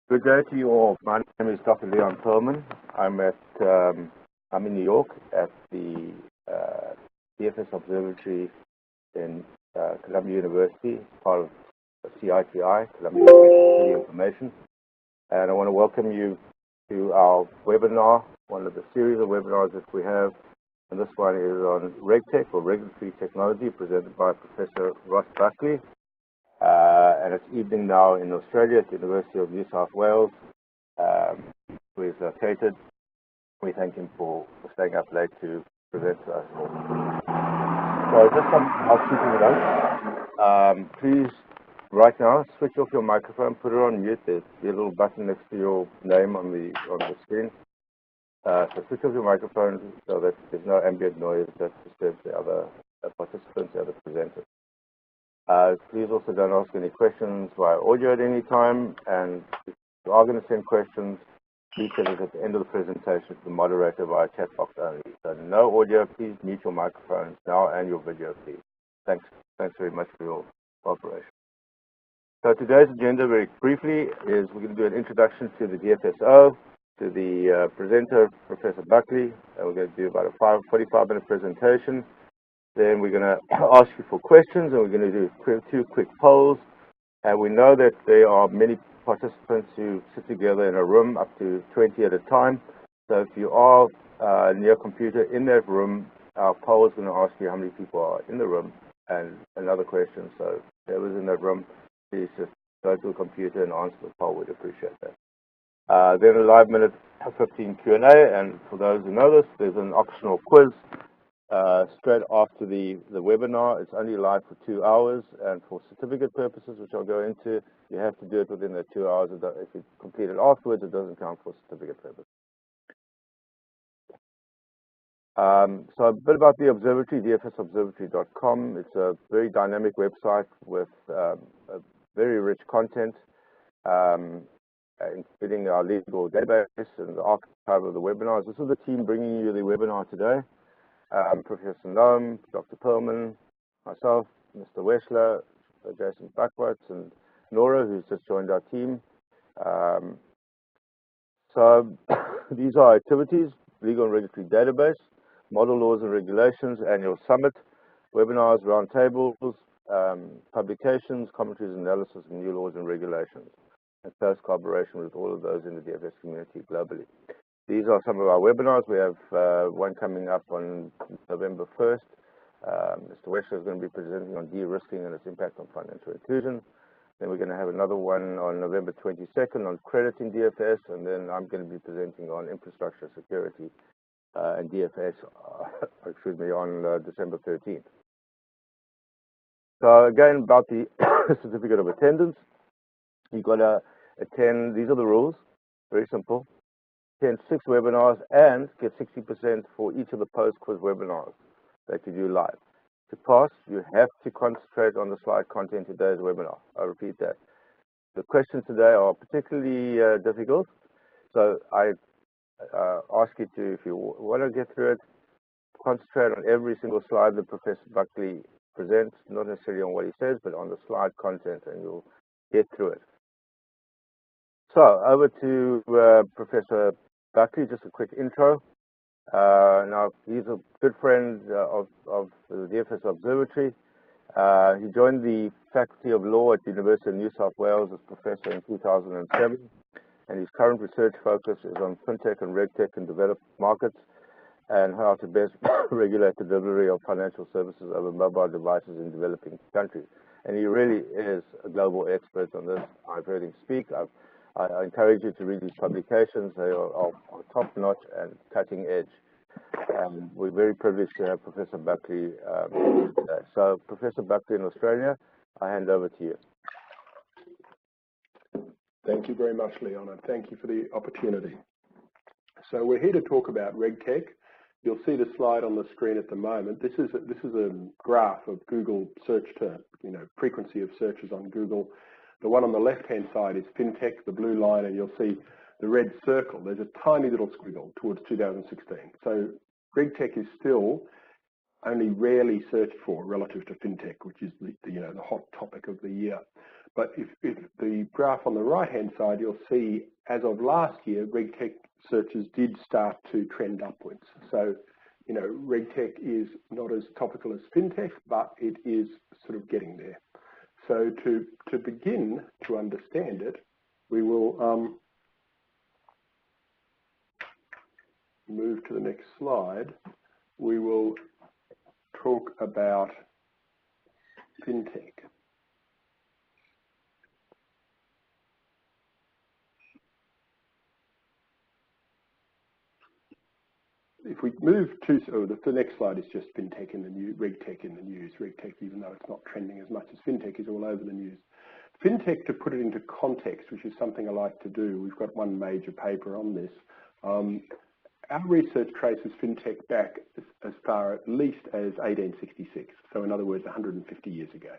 Good day to you all. My name is Dr. Leon Perlman. I'm in New York at the DFS Observatory in Columbia University, part of CITI, Columbia University Information. And I want to welcome you to our webinar, one of the series of webinars that we have. And this one is on Regtech, or Regulatory Technology, presented by Professor Buckley. And it's evening now in Australia at the University of New South Wales, where he's located. We thank him for staying up late to present to us. So just some housekeeping notes. Please, right now, switch off your microphone, put it on mute. There's a little button next to your name on the screen. So switch off your microphone so that there's no ambient noise that disturbs the other participants, the other presenters. Please also don't ask any questions via audio at any time, and if you are going to send questions, please send it at the end of the presentation to the moderator via chat box only. So no audio, please mute your microphones now and your video, please. Thanks very much for your cooperation. So today's agenda, very briefly, is we're going to do an introduction to the DFSO, to the presenter, Professor Buckley, and we're going to do about a 45-minute presentation. Then we're going to ask you for questions, and we're going to do two quick polls. And we know that there are many participants who sit together in a room, up to 20 at a time. So if you are near a computer in that room, our poll is going to ask you how many people are in the room, and another question. So whoever's in that room, please just go to the computer and answer the poll. We'd appreciate that. Then a live minute 15 Q&A, and for those who know this, there's an optional quiz straight after the webinar. It's only live for 2 hours, and for certificate purposes, which I'll go into, you have to do it within the 2 hours. If you complete it afterwards, it doesn't count for certificate purposes. So a bit about the observatory, dfsobservatory.com. It's a very dynamic website with a very rich content, including our legal database and the archive of the webinars. This is the team bringing you the webinar today. Professor Noam, Dr. Perlman, myself, Mr. Weschler, Jason Buckwitz, and Nora, who's just joined our team. So these are activities: legal and regulatory database, model laws and regulations, annual summit, webinars, roundtables, publications, commentaries, analysis of new laws and regulations, and close collaboration with all of those in the DFS community globally. These are some of our webinars. We have one coming up on November 1st. Mr. Weschler is going to be presenting on de-risking and its impact on financial inclusion. Then we're going to have another one on November 22nd on credit in DFS, and then I'm going to be presenting on infrastructure security and DFS, on December 13th. So again, about the certificate of attendance, you've got to attend. These are the rules, very simple. Attend 6 webinars and get 60% for each of the post-quiz webinars that you do live. To pass, you have to concentrate on the slide content in today's webinar. I repeat that. The questions today are particularly difficult, so I ask you to, if you want to get through it, concentrate on every single slide that Professor Buckley presents, not necessarily on what he says, but on the slide content, and you'll get through it. So over to Professor Buckley, just a quick intro. Now, he's a good friend of the DFS Observatory. He joined the Faculty of Law at the University of New South Wales as professor in 2007, and his current research focus is on fintech and regtech in developed markets and how to best regulate the delivery of financial services over mobile devices in developing countries. And he really is a global expert on this. I've heard him speak. I encourage you to read his publications. They are top-notch and cutting-edge. And we're very privileged to have Professor Buckley today. So, Professor Buckley in Australia, I hand over to you. Thank you very much, Leon, and thank you for the opportunity. So we're here to talk about Regtech. You'll see the slide on the screen at the moment. This is a graph of Google search term, frequency of searches on Google. The one on the left-hand side is fintech, the blue line, and you'll see the red circle. There's a tiny little squiggle towards 2016. So Regtech is still only rarely searched for relative to fintech, which is the hot topic of the year. But if the graph on the right-hand side, you'll see as of last year, Regtech searches did start to trend upwards. So, you know, Regtech is not as topical as FinTech, but it is sort of getting there. So to begin to understand it, we will move to the next slide. We will talk about FinTech. If we move to, the next slide is just FinTech in the news, Regtech in the news. Regtech, even though it's not trending as much as FinTech, is all over the news. FinTech, to put it into context, which is something I like to do, we've got one major paper on this. Our research traces FinTech back as far at least as 1866, so in other words, 150 years ago.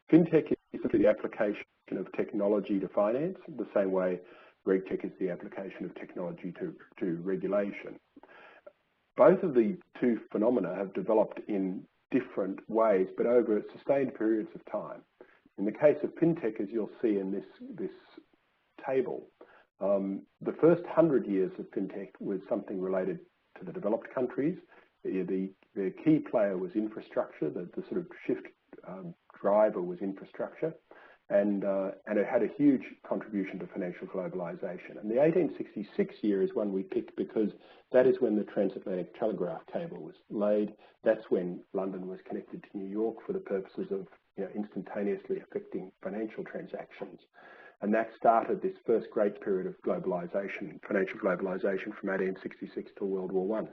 FinTech is the application of technology to finance, the same way Regtech is the application of technology to regulation. Both of the two phenomena have developed in different ways, but over sustained periods of time. In the case of FinTech, as you'll see in this table, the first 100 years of FinTech was something related to the developed countries. The key player was infrastructure, the sort of shift driver was infrastructure, and it had a huge contribution to financial globalization. And the 1866 year is one we picked because that is when the transatlantic telegraph cable was laid. That's when London was connected to New York for the purposes of, you know, instantaneously affecting financial transactions. And that started this first great period of globalization, financial globalization from 1866 to World War I.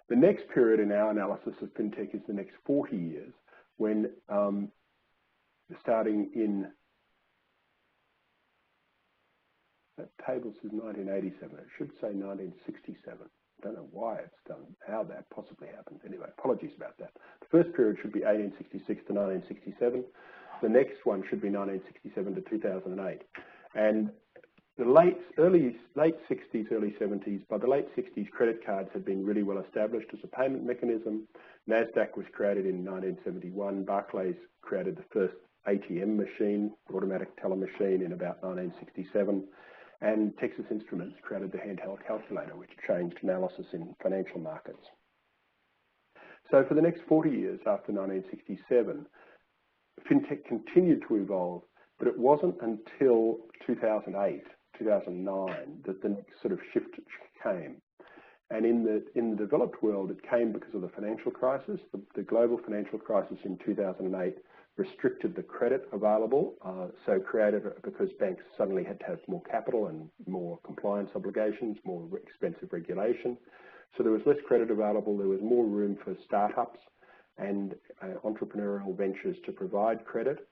The next period in our analysis of FinTech is the next 40 years, when starting in, that table says 1987, it should say 1967. I don't know why it's done, how that possibly happened. Anyway, apologies about that. The first period should be 1866 to 1967. The next one should be 1967 to 2008. And the late 60s, early 70s, by the late 60s, credit cards had been really well established as a payment mechanism. NASDAQ was created in 1971. Berkeley's created the first ATM machine, automatic teller machine, in about 1967. And Texas Instruments created the handheld calculator, which changed analysis in financial markets. So for the next 40 years after 1967, FinTech continued to evolve, but it wasn't until 2008, 2009 that the next sort of shift came. And in the developed world, it came because of the financial crisis. The global financial crisis in 2008 restricted the credit available, so created because banks suddenly had to have more capital and more compliance obligations, more expensive regulation. So there was less credit available. There was more room for startups and entrepreneurial ventures to provide credit.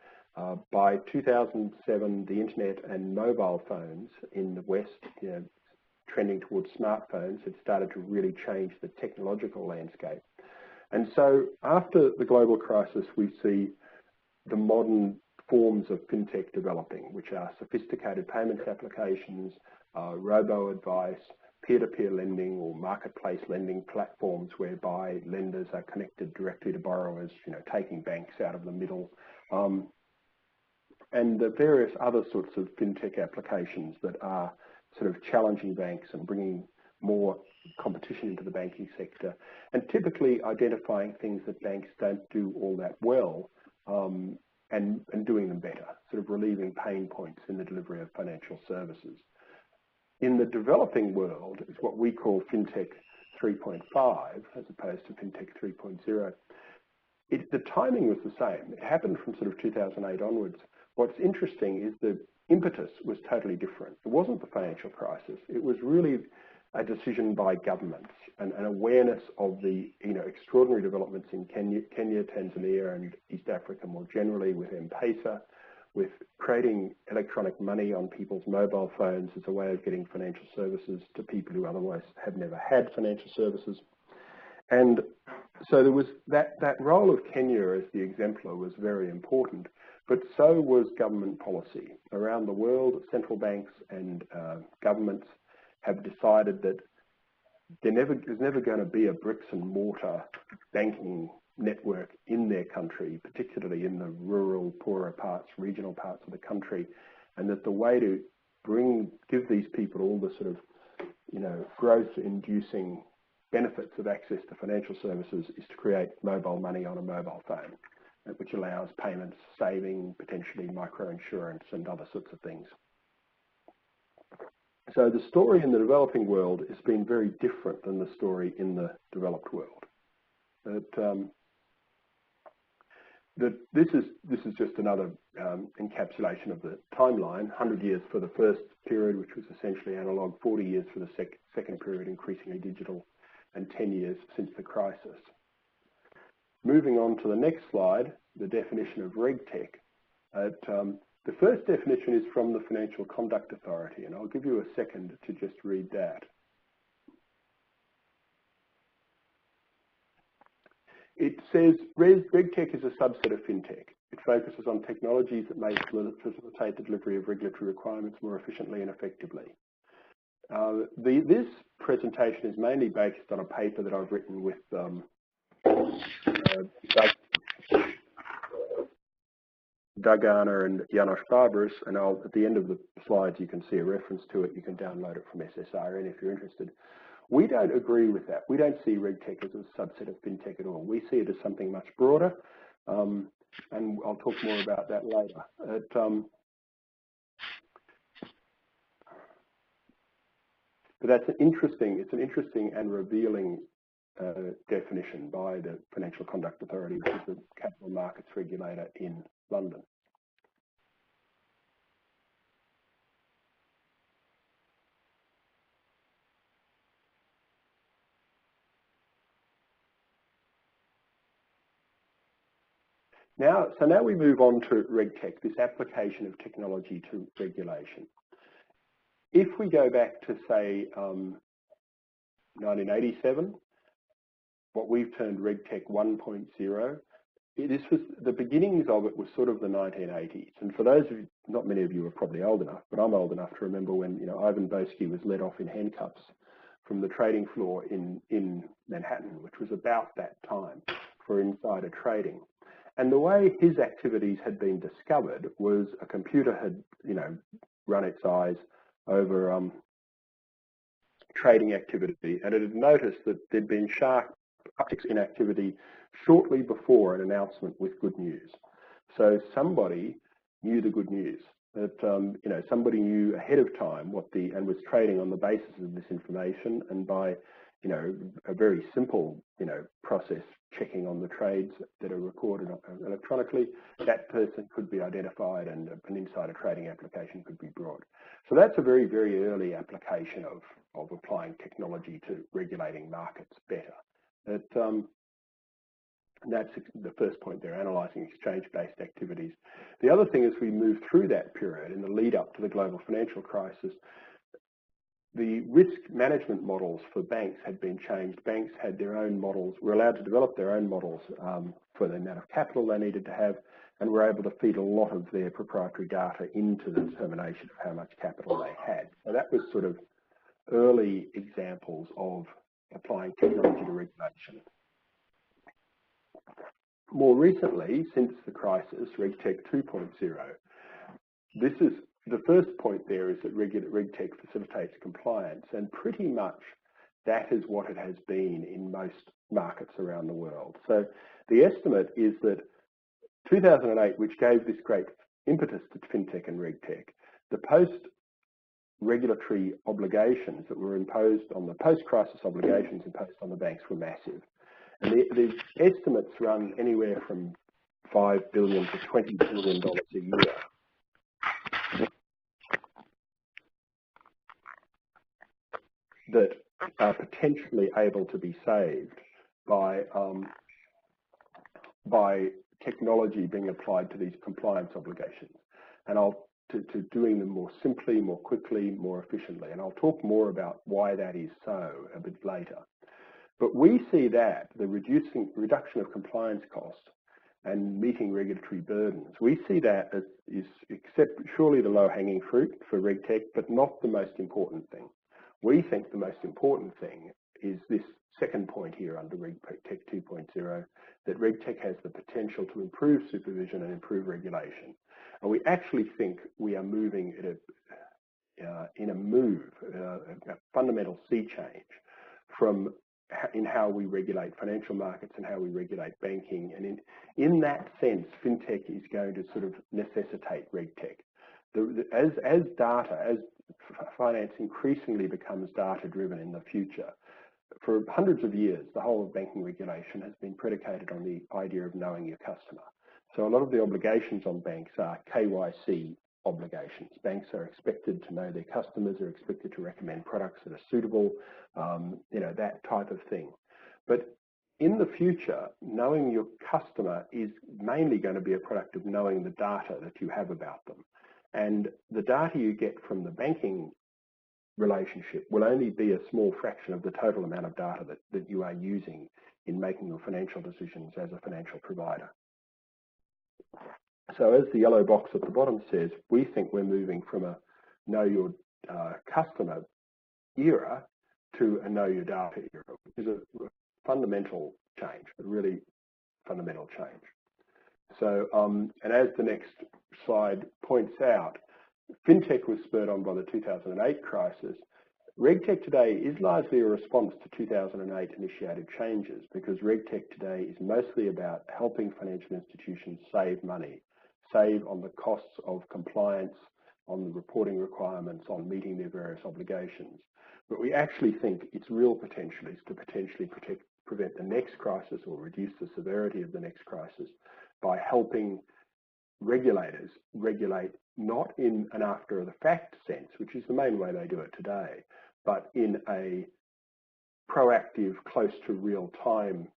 By 2007, the internet and mobile phones in the West, you know, trending towards smartphones, had started to really change the technological landscape. And so after the global crisis, we see the modern forms of FinTech developing, which are sophisticated payments applications, robo-advice, peer-to-peer lending or marketplace lending platforms whereby lenders are connected directly to borrowers, you know, taking banks out of the middle, and the various other sorts of FinTech applications that are sort of challenging banks and bringing more competition into the banking sector, and typically identifying things that banks don't do all that well, and doing them better, sort of relieving pain points in the delivery of financial services. In the developing world, is what we call FinTech 3.5 as opposed to FinTech 3.0. The timing was the same. It happened from sort of 2008 onwards. What's interesting is the impetus was totally different. It wasn't the financial crisis. It was really a decision by governments and an awareness of the, you know, extraordinary developments in Kenya, Tanzania, and East Africa more generally, with M-Pesa, with creating electronic money on people's mobile phones as a way of getting financial services to people who otherwise have never had financial services. And so there was that role of Kenya as the exemplar was very important, but so was government policy. Around the world, central banks and governments have decided that there's never going to be a bricks and mortar banking network in their country, particularly in the rural, poorer parts, regional parts of the country, and that the way to give these people all the sort of, growth-inducing benefits of access to financial services is to create mobile money on a mobile phone, which allows payments, saving, potentially microinsurance and other sorts of things. So the story in the developing world has been very different than the story in the developed world. This is just another encapsulation of the timeline. 100 years for the first period, which was essentially analog, 40 years for the second period, increasingly digital, and 10 years since the crisis. Moving on to the next slide, the definition of Regtech. The first definition is from the Financial Conduct Authority, and I'll give you a second to just read that. It says, Regtech is a subset of FinTech. It focuses on technologies that may facilitate the delivery of regulatory requirements more efficiently and effectively. This presentation is mainly based on a paper that I've written with Doug Arner and Janos Barbaros, and at the end of the slides you can see a reference to it. You can download it from SSRN if you're interested. We don't agree with that. We don't see Regtech as a subset of FinTech at all. We see it as something much broader, and I'll talk more about that later. But that's it's an interesting and revealing definition by the Financial Conduct Authority, which is the capital markets regulator in London. So now we move on to Regtech, this application of technology to regulation. If we go back to, say, 1987, what we've termed Regtech 1.0, this was the beginnings of it was sort of the 1980s. And for those of you, not many of you are probably old enough, but I'm old enough to remember when Ivan Boesky was led off in handcuffs from the trading floor in Manhattan, which was about that time for insider trading. And the way his activities had been discovered was a computer had, run its eyes over trading activity, and it had noticed that there'd been sharp upticks in activity shortly before an announcement with good news. So somebody knew the good news. That somebody knew ahead of time and was trading on the basis of this information, and by a very simple process, checking on the trades that are recorded electronically, that person could be identified and an insider trading application could be brought. So that's a very, very early application of applying technology to regulating markets better. That's the first point there, analysing exchange-based activities. The other thing is we move through that period in the lead up to the global financial crisis, the risk management models for banks had been changed. Banks had their own models, were allowed to develop their own models for the amount of capital they needed to have, and were able to feed a lot of their proprietary data into the determination of how much capital they had. So that was sort of early examples of applying technology to regulation. More recently, since the crisis, Regtech 2.0, this is the first point there is that Regtech facilitates compliance, and pretty much that is what it has been in most markets around the world. So the estimate is that 2008, which gave this great impetus to FinTech and Regtech, the post-regulatory obligations that were imposed on the post-crisis obligations imposed on the banks were massive. And the estimates run anywhere from $5 billion to $20 billion a year. That are potentially able to be saved by technology being applied to these compliance obligations, and to doing them more simply, more quickly, more efficiently. And I'll talk more about why that is so a bit later. But we see that the reduction of compliance costs and meeting regulatory burdens, we see that as surely the low-hanging fruit for Regtech, but not the most important thing. We think the most important thing is this second point here under Regtech 2.0, that Regtech has the potential to improve supervision and improve regulation. And we actually think we are moving at a fundamental sea change from in how we regulate financial markets and how we regulate banking. And in that sense, fintech is going to sort of necessitate Regtech. As finance increasingly becomes data-driven in the future, for hundreds of years, the whole of banking regulation has been predicated on the idea of knowing your customer. So a lot of the obligations on banks are KYC obligations. Banks are expected to know their customers, are expected to recommend products that are suitable, that type of thing. But in the future, knowing your customer is mainly going to be a product of knowing the data that you have about them. And the data you get from the banking relationship will only be a small fraction of the total amount of data that you are using in making your financial decisions as a financial provider. So as the yellow box at the bottom says, we think we're moving from a know your customer era to a know your data era, which is a fundamental change, a really fundamental change. So, and as the next slide points out, fintech was spurred on by the 2008 crisis. Regtech today is largely a response to 2008 initiated changes, because Regtech today is mostly about helping financial institutions save money, save on the costs of compliance, on the reporting requirements, on meeting their various obligations. But we actually think its real potential is to potentially prevent the next crisis or reduce the severity of the next crisis by helping regulators regulate not in an after the fact sense, which is the main way they do it today, but in a proactive, close to real time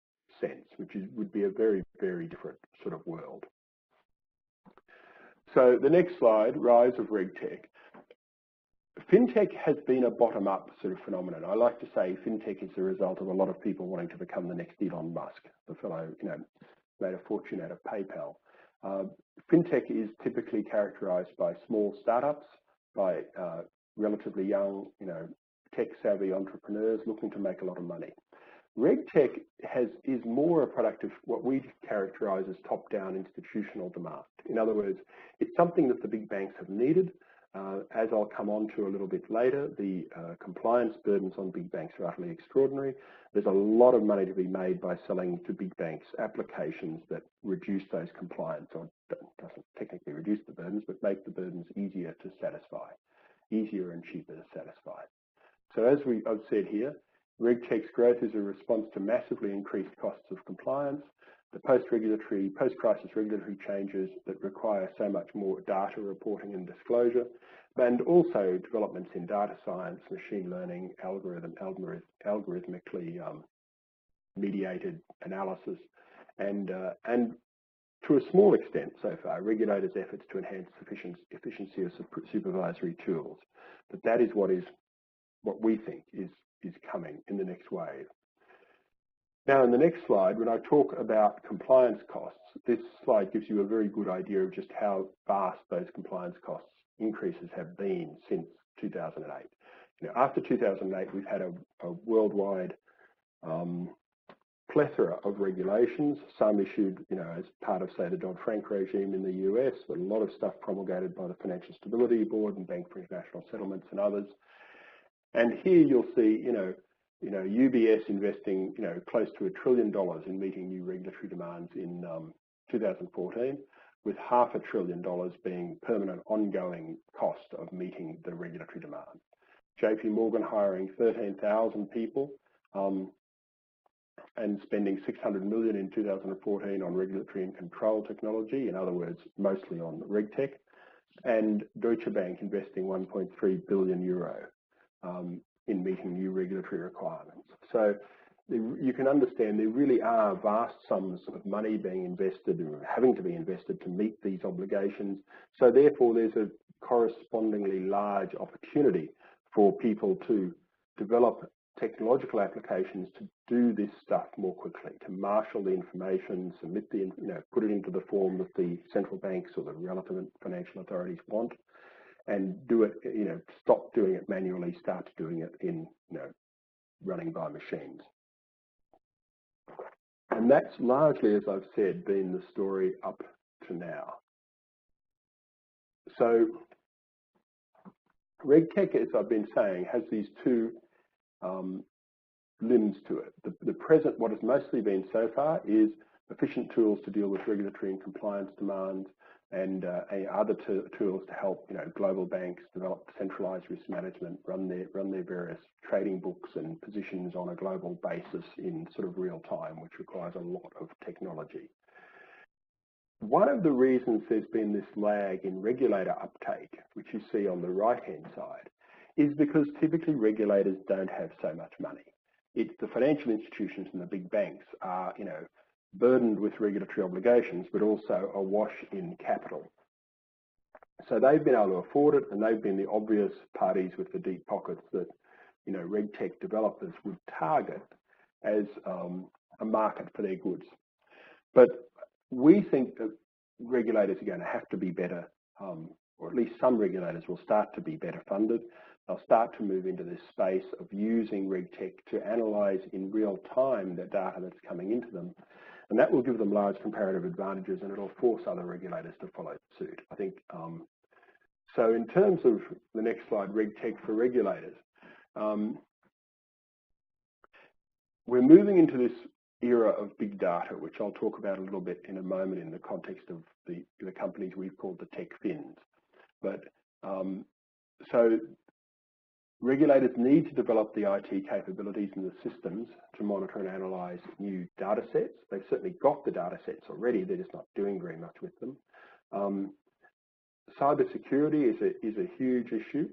sense, which would be a very, very different sort of world. So the next slide, rise of Regtech. Fintech has been a bottom-up sort of phenomenon. I like to say fintech is the result of a lot of people wanting to become the next Elon Musk, the fellow, made a fortune out of PayPal. Fintech is typically characterized by small startups, by relatively young, tech-savvy entrepreneurs looking to make a lot of money. Regtech is more a product of what we characterize as top-down institutional demand. In other words, it's something that the big banks have needed. As I'll come on to a little bit later, the compliance burdens on big banks are utterly extraordinary. There's a lot of money to be made by selling to big banks applications that reduce those compliance, or doesn't technically reduce the burdens, but make the burdens easier to satisfy, easier and cheaper to satisfy. So as I've said here, Regtech's growth is a response to massively increased costs of compliance, the post-crisis regulatory changes that require so much more data reporting and disclosure, and also developments in data science, machine learning, algorithmically mediated analysis, and to a small extent so far, regulators' efforts to enhance efficiency of supervisory tools. But that is what we think is coming in the next wave. Now, in the next slide, when I talk about compliance costs, this slide gives you a very good idea of just how vast those compliance costs increases have been since 2008. After 2008, we've had a worldwide plethora of regulations, some issued, as part of, say, the Dodd-Frank regime in the US, but a lot of stuff promulgated by the Financial Stability Board and Bank for International Settlements and others. And here you'll see, UBS investing, close to $1 trillion in meeting new regulatory demands in 2014, with $500 billion being permanent ongoing cost of meeting the regulatory demand. JP Morgan hiring 13,000 people and spending $600 million in 2014 on regulatory and control technology, in other words, mostly on Regtech, and Deutsche Bank investing 1.3 billion euro in meeting new regulatory requirements. So you can understand there really are vast sums of money being invested or having to be invested to meet these obligations. So therefore, there's a correspondingly large opportunity for people to develop technological applications to do this stuff more quickly, to marshal the information, submit the, put it into the form that the central banks or the relevant financial authorities want, and do it, stop doing it manually, start doing it in, running by machines. And that's largely, as I've said, been the story up to now. So Regtech, as I've been saying, has these two limbs to it. The present, what has mostly been so far, is efficient tools to deal with regulatory and compliance demands, and other tools to help global banks develop centralised risk management, run their various trading books and positions on a global basis in sort of real time, which requires a lot of technology. One of the reasons there's been this lag in regulator uptake, which you see on the right-hand side, is because typically regulators don't have so much money. It's the financial institutions and the big banks are, burdened with regulatory obligations, but also awash in capital. So they've been able to afford it, and they've been the obvious parties with the deep pockets that, Regtech developers would target as a market for their goods. But we think that regulators are going to have to be better, or at least some regulators will start to be better funded. They'll start to move into this space of using Regtech to analyse in real time the data that's coming into them. And that will give them large comparative advantages, and it'll force other regulators to follow suit. I think, so in terms of the next slide, Regtech for regulators, we're moving into this era of big data, which I'll talk about a little bit in a moment in the context of the companies we've called the tech fins. But so regulators need to develop the IT capabilities and the systems to monitor and analyse new data sets. They've certainly got the data sets already, they're just not doing very much with them. Cyber security is a huge issue.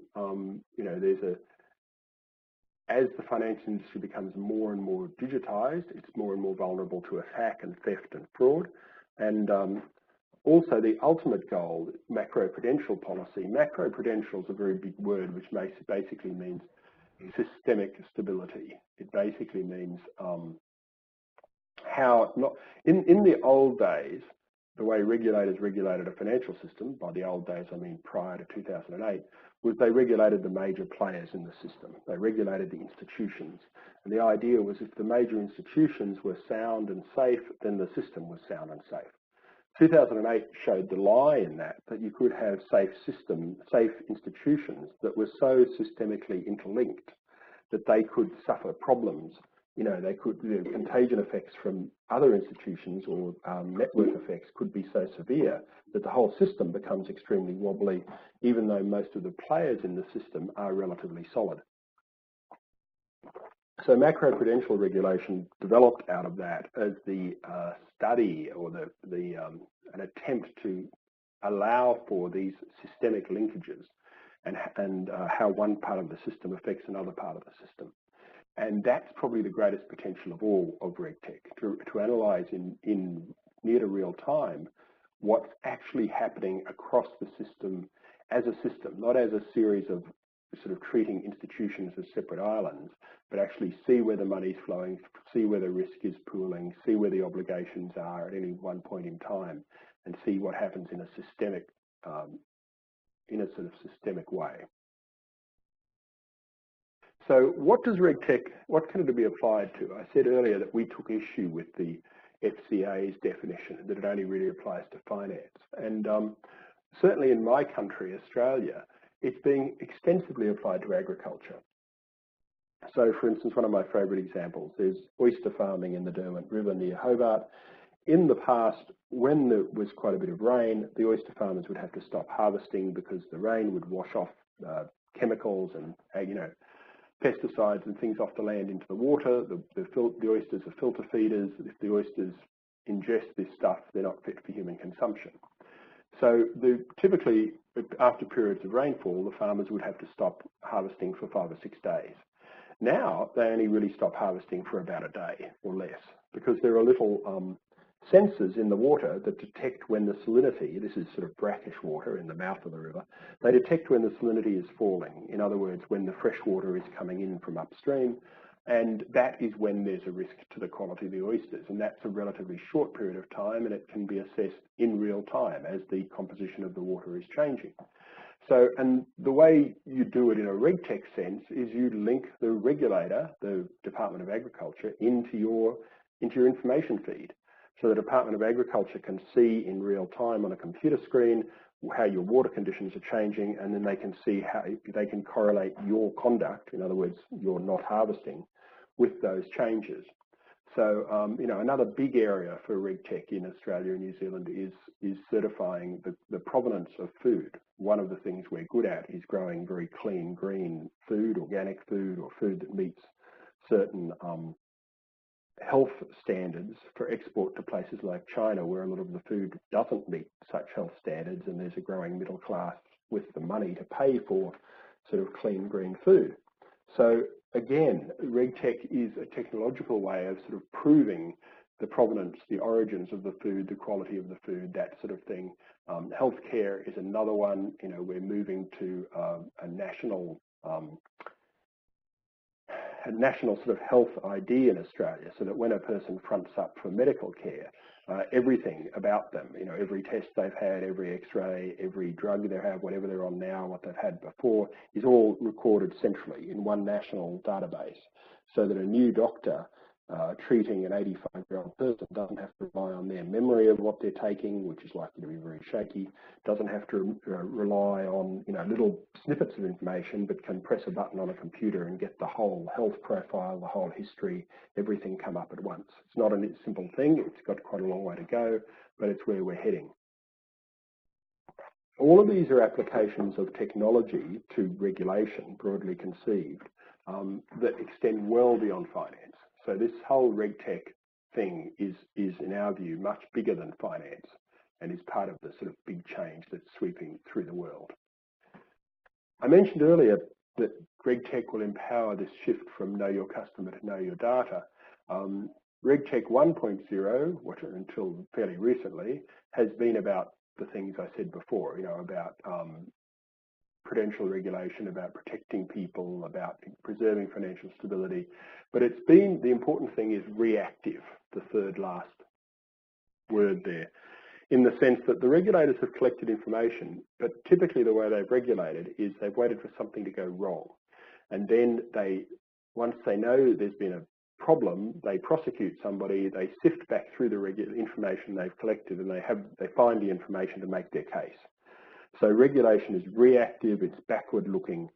As the financial industry becomes more and more digitised, it's more and more vulnerable to attack and theft and fraud. And also the ultimate goal, macro-prudential policy. Macro-prudential is a very big word, which basically means systemic stability. It basically means in the old days, the way regulators regulated a financial system, by the old days I mean prior to 2008, was they regulated the major players in the system. They regulated the institutions. And the idea was if the major institutions were sound and safe, then the system was sound and safe. 2008 showed the lie in that you could have safe institutions that were so systemically interlinked that they could suffer problems. The contagion effects from other institutions or network effects could be so severe that the whole system becomes extremely wobbly, even though most of the players in the system are relatively solid. So macro-prudential regulation developed out of that as the study or an attempt to allow for these systemic linkages and how one part of the system affects another part of the system. And that's probably the greatest potential of all of Regtech, to analyse in near to real time what's actually happening across the system as a system, not as a series of sort of treating institutions as separate islands, but actually see where the money's flowing, see where the risk is pooling, see where the obligations are at any one point in time, and see what happens in a systemic, systemic way. So what does Regtech, what can it be applied to? I said earlier that we took issue with the FCA's definition, that it only really applies to finance. And certainly in my country, Australia, it's being extensively applied to agriculture. So for instance, one of my favourite examples is oyster farming in the Derwent River near Hobart. In the past, when there was quite a bit of rain, the oyster farmers would have to stop harvesting because the rain would wash off chemicals and pesticides and things off the land into the water. The oysters are filter feeders. If the oysters ingest this stuff, they're not fit for human consumption. So typically, after periods of rainfall, the farmers would have to stop harvesting for 5 or 6 days. Now, they only really stop harvesting for about a day or less, because there are little sensors in the water that detect when the salinity, this is sort of brackish water in the mouth of the river, they detect when the salinity is falling. In other words, when the fresh water is coming in from upstream, and that is when there's a risk to the quality of the oysters. And that's a relatively short period of time, and it can be assessed in real time as the composition of the water is changing. So, and the way you do it in a Regtech sense is you link the regulator, the Department of Agriculture, into your information feed. So the Department of Agriculture can see in real time on a computer screen how your water conditions are changing, and then they can see how they can correlate your conduct, in other words, your not harvesting, with those changes. So, you know, another big area for Regtech in Australia and New Zealand is certifying the provenance of food. One of the things we're good at is growing very clean, green food, organic food, or food that meets certain health standards for export to places like China, where a lot of the food doesn't meet such health standards, and there's a growing middle class with the money to pay for sort of clean, green food. So again, Regtech is a technological way of sort of proving the provenance, the origins of the food, the quality of the food, that sort of thing. Healthcare is another one. You know, we're moving to a national sort of health ID in Australia, so that when a person fronts up for medical care, everything about them, you know, every test they've had, every x-ray, every drug they have, whatever they're on now, what they've had before, is all recorded centrally in one national database, so that a new doctor treating an 85-year-old person doesn't have to rely on their memory of what they're taking, which is likely to be very shaky, doesn't have to rely on, you know, little snippets of information, but can press a button on a computer and get the whole health profile, the whole history, everything come up at once. It's not a simple thing. It's got quite a long way to go, but it's where we're heading. All of these are applications of technology to regulation, broadly conceived, that extend well beyond finance. So this whole Regtech thing is, in our view, much bigger than finance, and is part of the sort of big change that's sweeping through the world. I mentioned earlier that Regtech will empower this shift from know your customer to know your data. Regtech 1.0, which until fairly recently, has been about the things I said before, you know, about prudential regulation, about protecting people, about preserving financial stability. But it's been, the important thing is reactive, the third last word there, in the sense that the regulators have collected information, but typically the way they've regulated is they've waited for something to go wrong. And then once they know there's been a problem, they prosecute somebody, they sift back through the information they've collected, and they find the information to make their case. So regulation is reactive, it's backward-looking.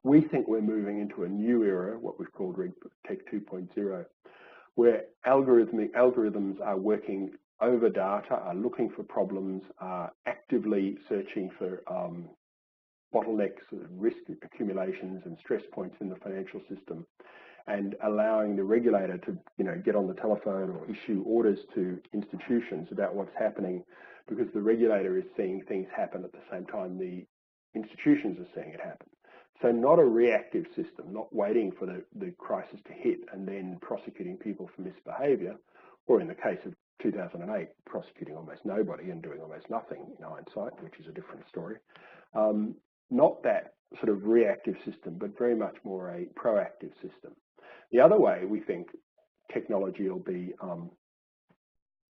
We think we're moving into a new era, what we've called Regtech 2.0, where algorithms are working over data, are looking for problems, are actively searching for bottlenecks, risk accumulations and stress points in the financial system, and allowing the regulator to, you know, get on the telephone or issue orders to institutions about what's happening, because the regulator is seeing things happen at the same time the institutions are seeing it happen. So not a reactive system, not waiting for the crisis to hit and then prosecuting people for misbehaviour, or in the case of 2008, prosecuting almost nobody and doing almost nothing in hindsight, which is a different story. Not that sort of reactive system, but very much more a proactive system. The other way we think technology will be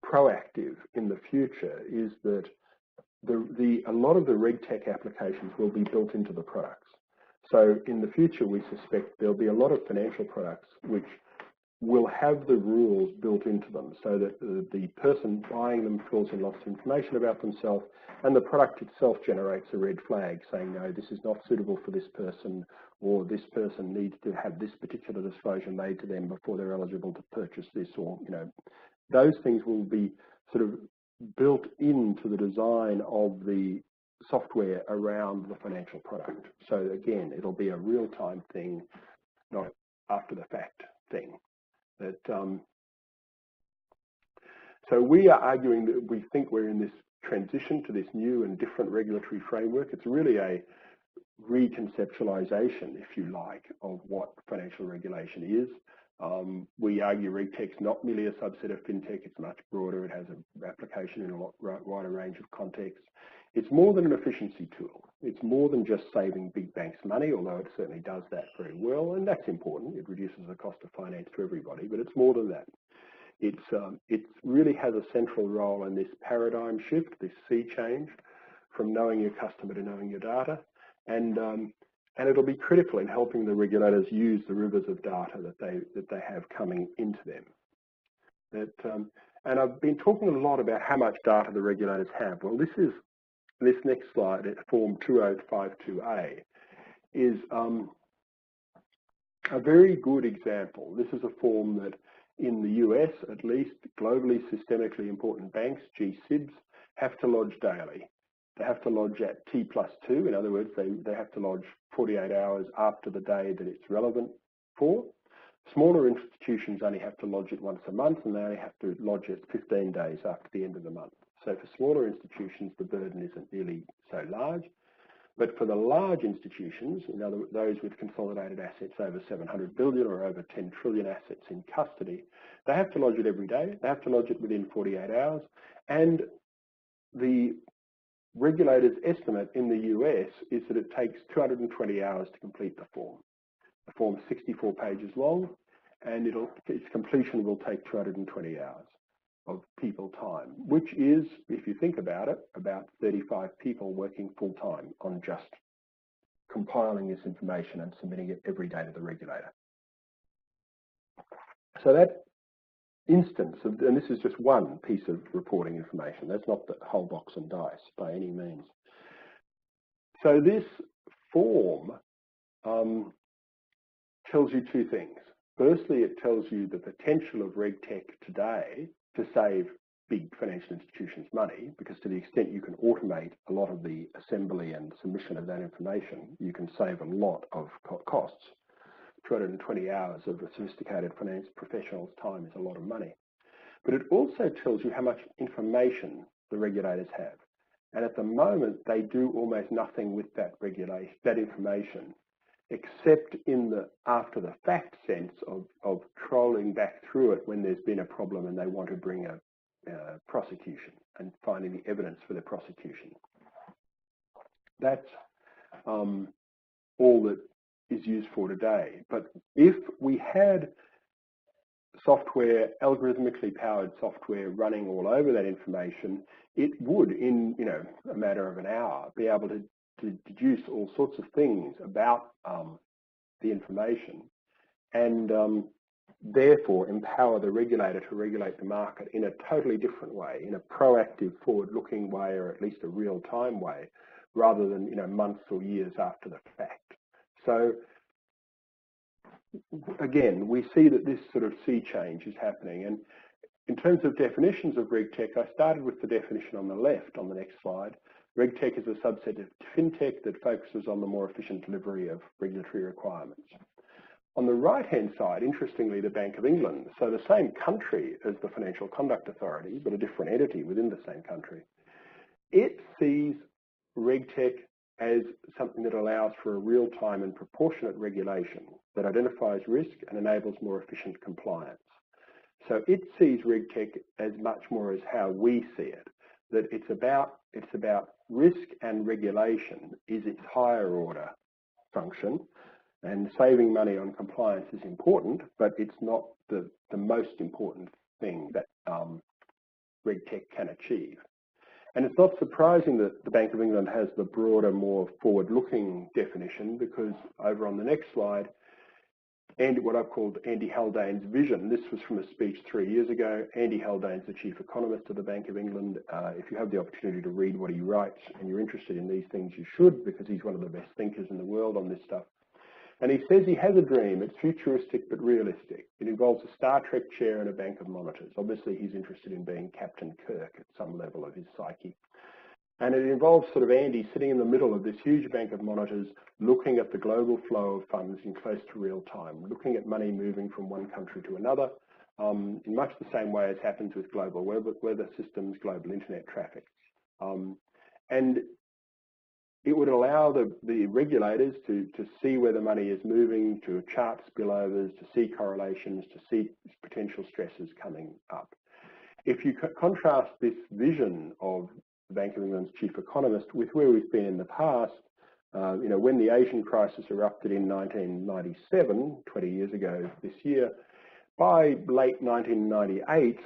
proactive in the future is that a lot of the Regtech applications will be built into the products. So in the future, we suspect there'll be a lot of financial products which will have the rules built into them, so that the person buying them fills in lots of information about themselves, and the product itself generates a red flag saying, no, this is not suitable for this person, or this person needs to have this particular disclosure made to them before they're eligible to purchase this, or, you know, those things will be sort of built into the design of the software around the financial product. So again, it'll be a real-time thing, not after-the-fact thing. So we are arguing that we think we're in this transition to this new and different regulatory framework. It's really a reconceptualization, if you like, of what financial regulation is. We argue Regtech's not merely a subset of fintech, it's much broader, it has an application in a lot wider range of contexts. It's more than an efficiency tool. It's more than just saving big banks money, although it certainly does that very well, and that's important. It reduces the cost of finance for everybody, but it's more than that. It really has a central role in this paradigm shift, this sea change, from knowing your customer to knowing your data, and it'll be critical in helping the regulators use the rivers of data that they have coming into them. And I've been talking a lot about how much data the regulators have. Well, this next slide, Form 2052A, is a very good example. This is a form that in the US, at least, globally systemically important banks, GSIBs, have to lodge daily. They have to lodge at T+2. In other words, they have to lodge 48 hours after the day that it's relevant for. Smaller institutions only have to lodge it once a month, and they only have to lodge it 15 days after the end of the month. So for smaller institutions, the burden isn't really so large. But for the large institutions, in other words, those with consolidated assets over 700 billion or over 10 trillion assets in custody, they have to lodge it every day. They have to lodge it within 48 hours. And the regulator's estimate in the US is that it takes 220 hours to complete the form. The form's 64 pages long, and its completion will take 220 hours of people time, which is, if you think about it, about 35 people working full time on just compiling this information and submitting it every day to the regulator. So that instance, and this is just one piece of reporting information, that's not the whole box and dice by any means. So this form tells you two things. Firstly, it tells you the potential of Regtech today to save big financial institutions money, because to the extent you can automate a lot of the assembly and submission of that information, you can save a lot of costs. 220 hours of a sophisticated finance professional's time is a lot of money. But it also tells you how much information the regulators have. And at the moment, they do almost nothing with that information, except in the after the fact sense of trolling back through it when there's been a problem and they want to bring a prosecution and finding the evidence for the prosecution. That's all that is used for today. But if we had software, algorithmically powered software running all over that information, it would, in a matter of an hour, be able to deduce all sorts of things about the information, and therefore empower the regulator to regulate the market in a totally different way, in a proactive, forward-looking way, or at least a real-time way, rather than months or years after the fact. So again, we see that this sort of sea change is happening. And in terms of definitions of Regtech, I started with the definition on the left on the next slide. Regtech is a subset of fintech that focuses on the more efficient delivery of regulatory requirements. On the right-hand side, interestingly, the Bank of England, so the same country as the Financial Conduct Authority, but a different entity within the same country, it sees Regtech as something that allows for a real-time and proportionate regulation that identifies risk and enables more efficient compliance. So it sees Regtech as much more as how we see it, that it's about risk and regulation is its higher order function, and saving money on compliance is important, but it's not the most important thing that Regtech can achieve. And it's not surprising that the Bank of England has the broader, more forward-looking definition, because over on the next slide, what I've called Andy Haldane's vision. This was from a speech 3 years ago. Andy Haldane's the chief economist of the Bank of England. If you have the opportunity to read what he writes and you're interested in these things, you should, because he's one of the best thinkers in the world on this stuff. And he says he has a dream. It's futuristic but realistic. It involves a Star Trek chair and a bank of monitors. Obviously, he's interested in being Captain Kirk at some level of his psyche. And it involves sort of Andy sitting in the middle of this huge bank of monitors, looking at the global flow of funds in close to real time, looking at money moving from one country to another, in much the same way as happens with global weather systems, global internet traffic. And it would allow the regulators to see where the money is moving, to chart spillovers, to see correlations, to see potential stresses coming up. If you contrast this vision of the Bank of England's chief economist with where we've been in the past, when the Asian crisis erupted in 1997, 20 years ago this year, by late 1998,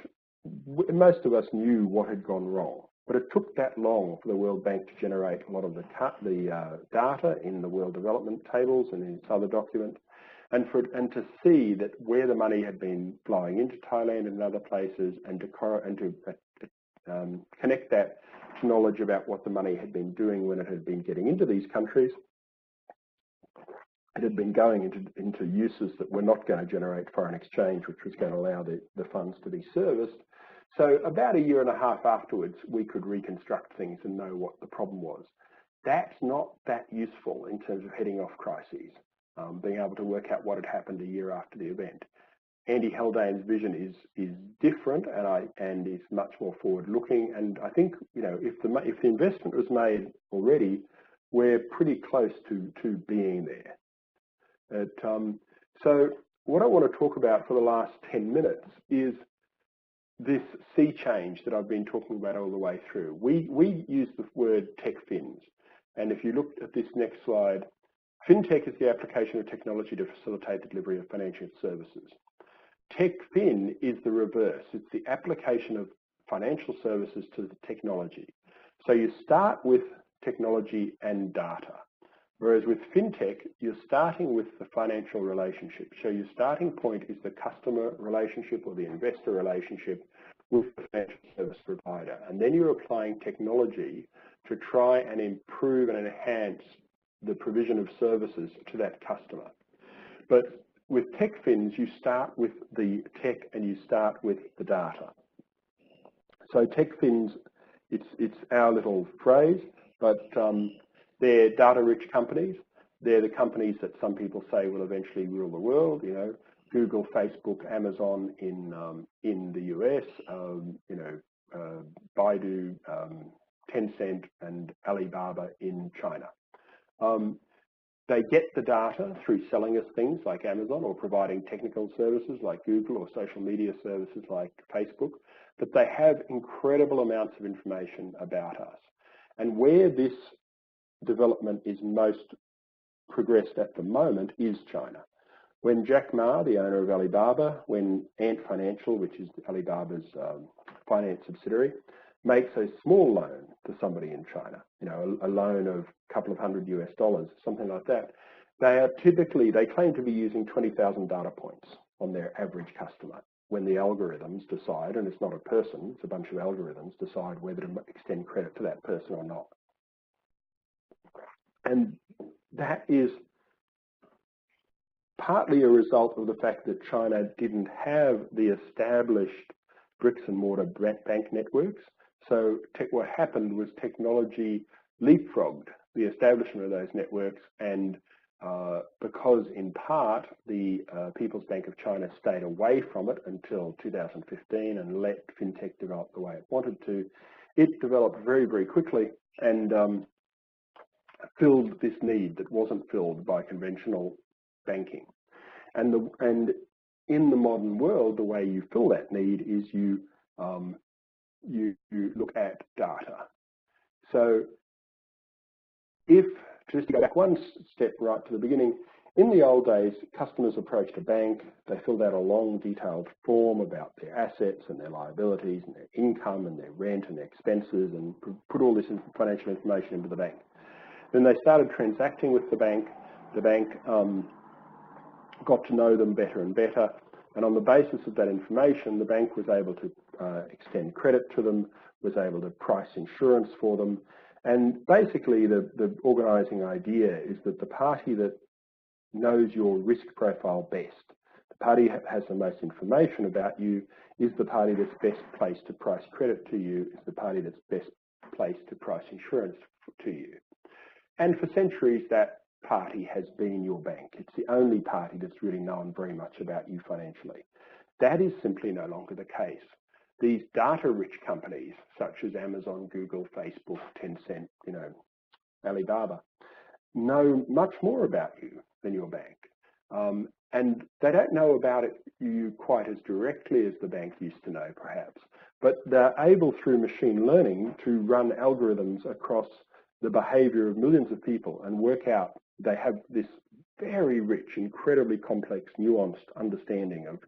most of us knew what had gone wrong. But it took that long for the World Bank to generate a lot of the data in the World Development Tables and in its other documents, and to see that where the money had been flowing into Thailand and other places, and to connect that to knowledge about what the money had been doing when it had been getting into these countries. It had been going into uses that were not going to generate foreign exchange, which was going to allow the funds to be serviced. So about a year and a half afterwards, we could reconstruct things and know what the problem was. That's not that useful in terms of heading off crises, being able to work out what had happened a year after the event. Andy Haldane's vision is different and is much more forward-looking. And I think, if the investment was made already, we're pretty close to being there. So what I want to talk about for the last 10 minutes is this sea change that I've been talking about all the way through. We use the word tech fins, and if you look at this next slide, fintech is the application of technology to facilitate the delivery of financial services. Techfin is the reverse. It's the application of financial services to the technology. So you start with technology and data. Whereas with fintech, you're starting with the financial relationship. So your starting point is the customer relationship or the investor relationship with the financial service provider. And then you're applying technology to try and improve and enhance the provision of services to that customer. But with TechFins, you start with the tech and you start with the data. So TechFins, it's our little phrase, but they're data-rich companies. They're the companies that some people say will eventually rule the world. Google, Facebook, Amazon in the US, Baidu, Tencent, and Alibaba in China. They get the data through selling us things like Amazon or providing technical services like Google or social media services like Facebook, but they have incredible amounts of information about us. And where this development is most progressed at the moment is China. When Jack Ma, the owner of Alibaba, when Ant Financial, which is Alibaba's finance subsidiary, makes a small loan to somebody in China, a loan of a couple of $100 US, something like that, they claim to be using 20,000 data points on their average customer when the algorithms decide, and it's not a person, it's a bunch of algorithms, decide whether to extend credit to that person or not. And that is partly a result of the fact that China didn't have the established bricks and mortar bank networks. So what happened was technology leapfrogged the establishment of those networks, and because in part the People's Bank of China stayed away from it until 2015 and let fintech develop the way it wanted to, it developed very, very quickly and filled this need that wasn't filled by conventional banking. And in the modern world, the way you fill that need is you look at data. So just to go back one step right to the beginning, in the old days, customers approached a bank, they filled out a long detailed form about their assets and their liabilities and their income and their rent and their expenses, and put all this financial information into the bank. Then they started transacting with the bank. The bank got to know them better and better, and on the basis of that information, the bank was able to extend credit to them, was able to price insurance for them. And basically the organising idea is that the party that knows your risk profile best, the party that has the most information about you, is the party that's best placed to price credit to you, is the party that's best placed to price insurance to you. And for centuries, that party has been your bank. It's the only party that's really known very much about you financially. That is simply no longer the case. These data-rich companies, such as Amazon, Google, Facebook, Tencent, Alibaba, know much more about you than your bank. And they don't know about you quite as directly as the bank used to know, perhaps. But they're able, through machine learning, to run algorithms across the behavior of millions of people and work out. They have this very rich, incredibly complex, nuanced understanding of,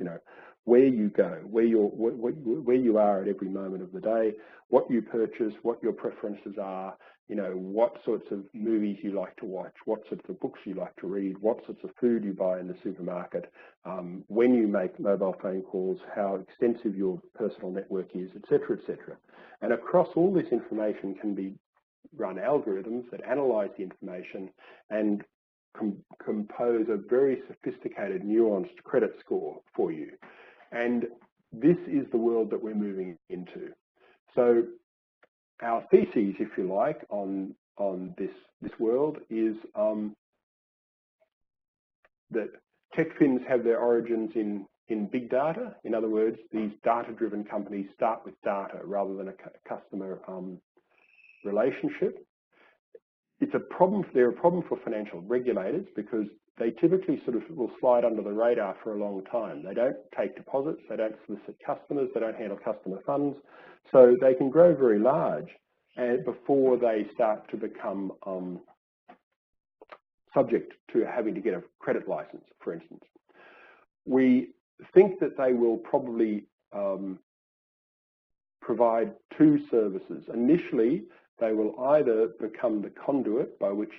where you go, where you are at every moment of the day, what you purchase, what your preferences are, you know, what sorts of movies you like to watch, what sorts of books you like to read, what sorts of food you buy in the supermarket, when you make mobile phone calls, how extensive your personal network is, etc., etc. And across all this information can be run algorithms that analyze the information and compose a very sophisticated, nuanced credit score for you. And this is the world that we're moving into. So our theses, if you like, on this world is that tech fins have their origins in big data. In other words, these data-driven companies start with data rather than a customer relationship. They're a problem for financial regulators because they typically sort of will slide under the radar for a long time. They don't take deposits, they don't solicit customers, they don't handle customer funds, so they can grow very large before they start to become subject to having to get a credit license, for instance. We think that they will probably provide two services. Initially, they will either become the conduit by which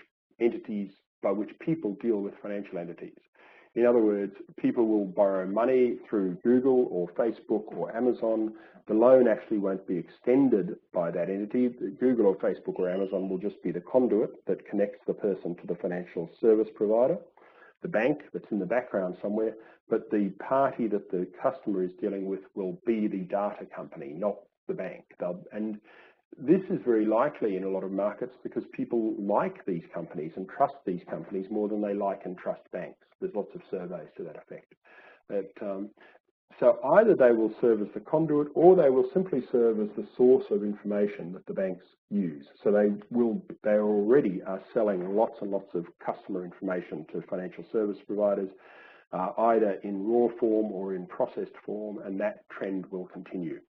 people deal with financial entities. In other words, people will borrow money through Google or Facebook or Amazon. The loan actually won't be extended by that entity. Google or Facebook or Amazon will just be the conduit that connects the person to the financial service provider, the bank that's in the background somewhere, but the party that the customer is dealing with will be the data company, not the bank. And this is very likely in a lot of markets because people like these companies and trust these companies more than they like and trust banks. There's lots of surveys to that effect. So either they will serve as the conduit or they will simply serve as the source of information that the banks use. So they already are selling lots and lots of customer information to financial service providers, either in raw form or in processed form, and that trend will continue.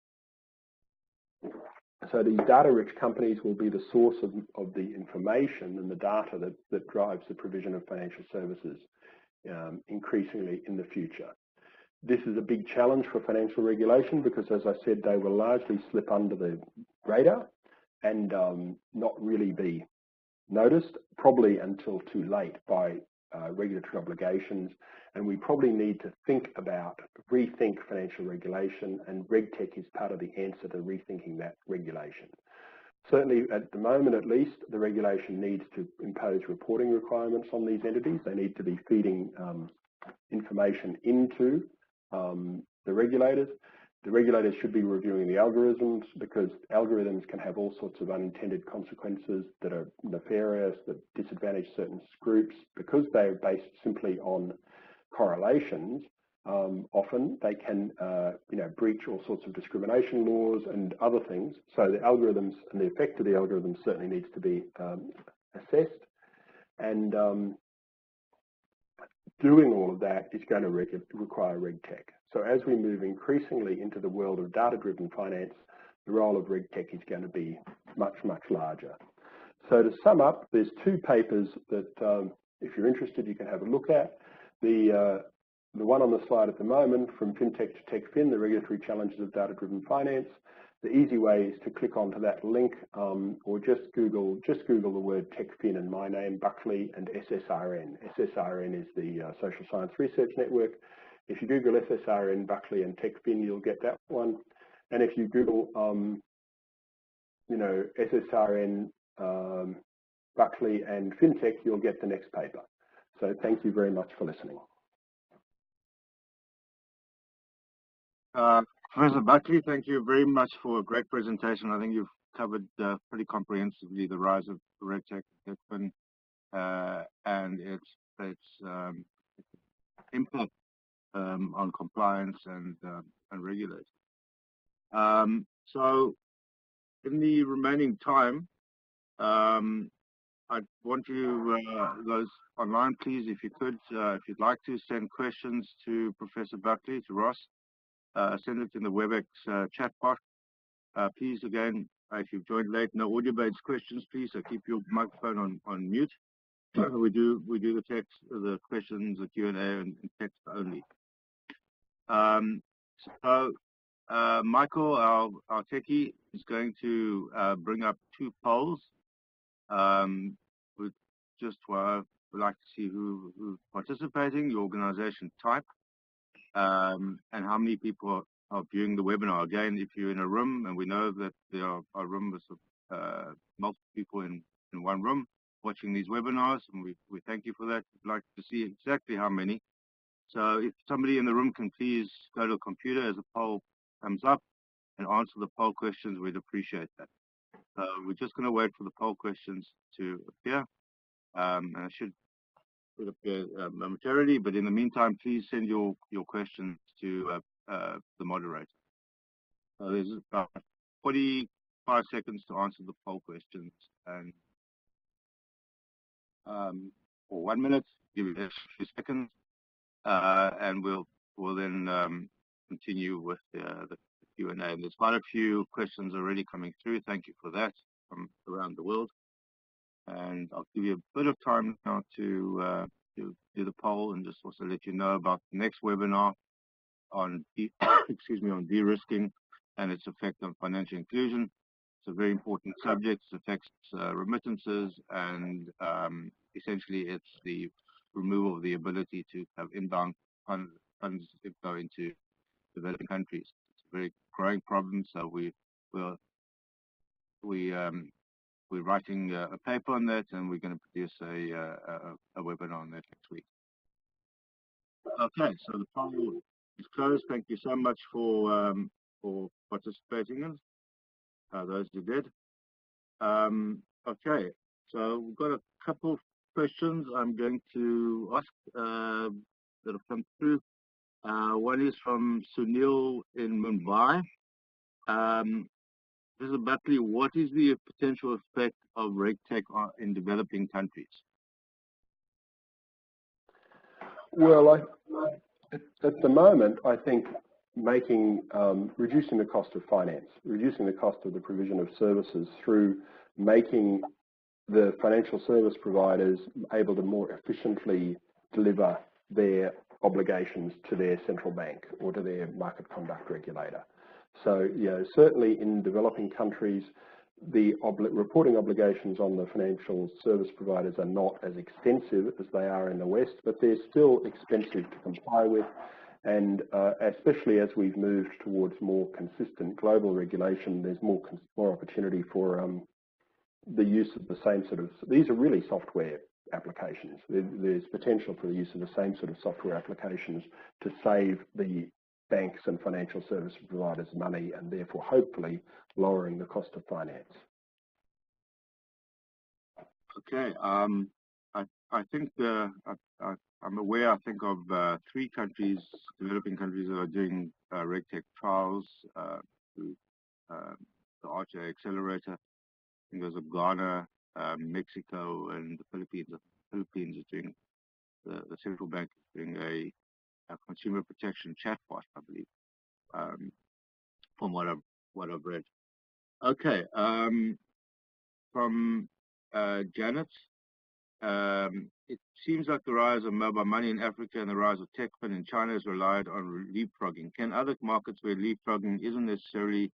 So these data-rich companies will be the source of the information and the data that drives the provision of financial services increasingly in the future. This is a big challenge for financial regulation because, as I said, they will largely slip under the radar and not really be noticed, probably until too late by regulatory obligations. And we probably need to rethink financial regulation, and Regtech is part of the answer to rethinking that regulation. Certainly, at the moment at least, the regulation needs to impose reporting requirements on these entities. They need to be feeding information into the regulators. The regulators should be reviewing the algorithms because algorithms can have all sorts of unintended consequences that are nefarious, that disadvantage certain groups because they are based simply on correlations. Often they can breach all sorts of discrimination laws and other things. So the algorithms and the effect of the algorithms certainly needs to be assessed. And doing all of that is going to require Regtech. So as we move increasingly into the world of data-driven finance, the role of Regtech is going to be much, much larger. So to sum up, there's two papers that, if you're interested, you can have a look at. The one on the slide at the moment, From FinTech to TechFin, the regulatory challenges of data-driven finance. The easy way is to click onto that link or just Google the word TechFin and my name, Buckley, and SSRN. SSRN is the Social Science Research Network. If you Google SSRN, Buckley, and TechFin, you'll get that one. And if you Google, SSRN, Buckley, and FinTech, you'll get the next paper. So thank you very much for listening. Professor Buckley, thank you very much for a great presentation. I think you've covered pretty comprehensively the rise of Regtech and and its impact on compliance and regulation. So in the remaining time, I want you, those online, please, if you could, if you'd like to send questions to Professor Buckley, to Ross, send it in the WebEx chat box. Please, again, if you've joined late, no audio-based questions, please. So keep your microphone on mute. We do the text, the questions, the Q&A, and text only. So Michael, our techie, is going to bring up two polls. We just would like to see who's participating, your organization type, and how many people are viewing the webinar. Again, if you're in a room, and we know that there are a room with multiple people in one room watching these webinars, and we thank you for that. We'd like to see exactly how many. So if somebody in the room can please go to the computer as the poll comes up and answer the poll questions, we'd appreciate that. We're just going to wait for the poll questions to appear. And I should put appear momentarily, but in the meantime, please send your questions to the moderator. There's about 45 seconds to answer the poll questions, and or 1 minute, give it a few seconds, and we'll then continue with the Q&A. And there's quite a few questions already coming through. Thank you for that from around the world. And I'll give you a bit of time now to do the poll, and just also let you know about the next webinar on on de-risking and its effect on financial inclusion. It's a very important subject. It affects remittances, and essentially it's the removal of the ability to have inbound funds go into developing countries. It's a very growing problem, so we're writing a paper on that, and we're going to produce a webinar on that next week. Okay, so the poll is closed. Thank you so much for participating in those who did. Okay, so we've got a couple of questions I'm going to ask that have come through. One is from Sunil in Mumbai. This is Buckley. What is the potential effect of Regtech in developing countries? Well, at the moment, I think reducing the cost of finance, reducing the cost of the provision of services through making the financial service providers able to more efficiently deliver their obligations to their central bank or to their market conduct regulator. So, certainly in developing countries, the reporting obligations on the financial service providers are not as extensive as they are in the West, but they're still expensive to comply with. And especially as we've moved towards more consistent global regulation, there's more opportunity for the use of the same sort of, these are really software applications. There's potential for the use of the same sort of software applications to save the banks and financial service providers money, and therefore hopefully lowering the cost of finance. Okay, I think I'm aware, I think, of 3 countries, developing countries, that are doing Regtech trials through the Archer Accelerator. I think there's Ghana, Mexico, and the Philippines. The Philippines is doing, the central bank is doing a consumer protection chatbot, I believe, from what I've read. Okay, from Janet. It seems like the rise of mobile money in Africa and the rise of TechFin in China has relied on leapfrogging. Can other markets where leapfrogging isn't necessarily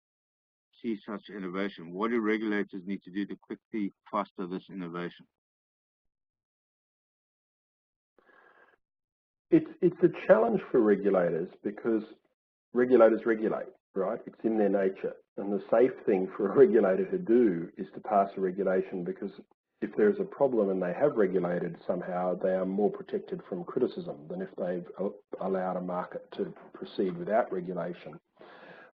see such innovation? What do regulators need to do to quickly foster this innovation? It's a challenge for regulators because regulators regulate, right? It's in their nature. And the safe thing for a regulator to do is to pass a regulation, because if there's a problem and they have regulated somehow, they are more protected from criticism than if they've allowed a market to proceed without regulation.